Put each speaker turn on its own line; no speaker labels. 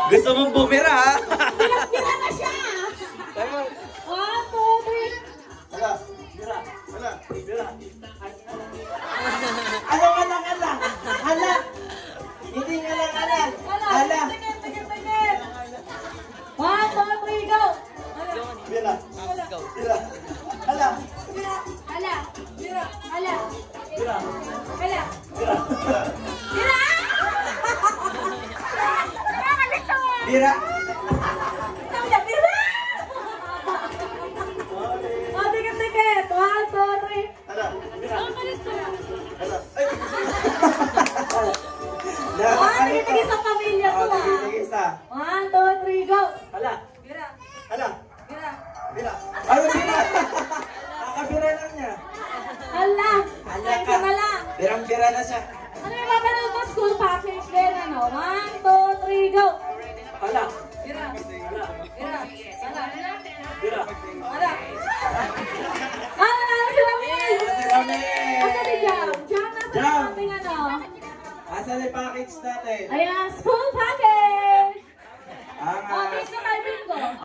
Gusto mong bumira, ha?
Bira na siya! 1, 2, 3.
Hala. Bira. Hala. Bira. Alang. Hala. Hindi alang. Hala.
1, 2, 3, go!
Bira. Bira. Hala.
Hala! Bira! Hala!
Bira.
Hala!
Bira.
Bira! Nakakalito ah!
Bira.
Ikaw na, bira! O, dikit-dikit. 1, 2, 3.
Hala. Bira.
Nakakalito ah.
Hala. Ay.
Dikit-dikit sa pamilya to ah.
Isa.
1, 2, 3, go!
Hala.
Bira!
Hala.
Bira!
Bira. Ay, bira. Nakabira lang niya.
Hala! Hala ka lang.
Birang-bira na siya.
Ano yung mapanood mo? School package din, ano? 1, 2, 3, go!
Hala.
Bira!
Hala.
Bira! Hala!
Bira.
Hala! Ah, nanalo si Ramil!
Si Ramil!
Asa si Jam? Jam, nasa
Jam!
ating ano?
Asan yung package natin?
Ayan, school package!
Ang
Oh, thanks na kay Bingo.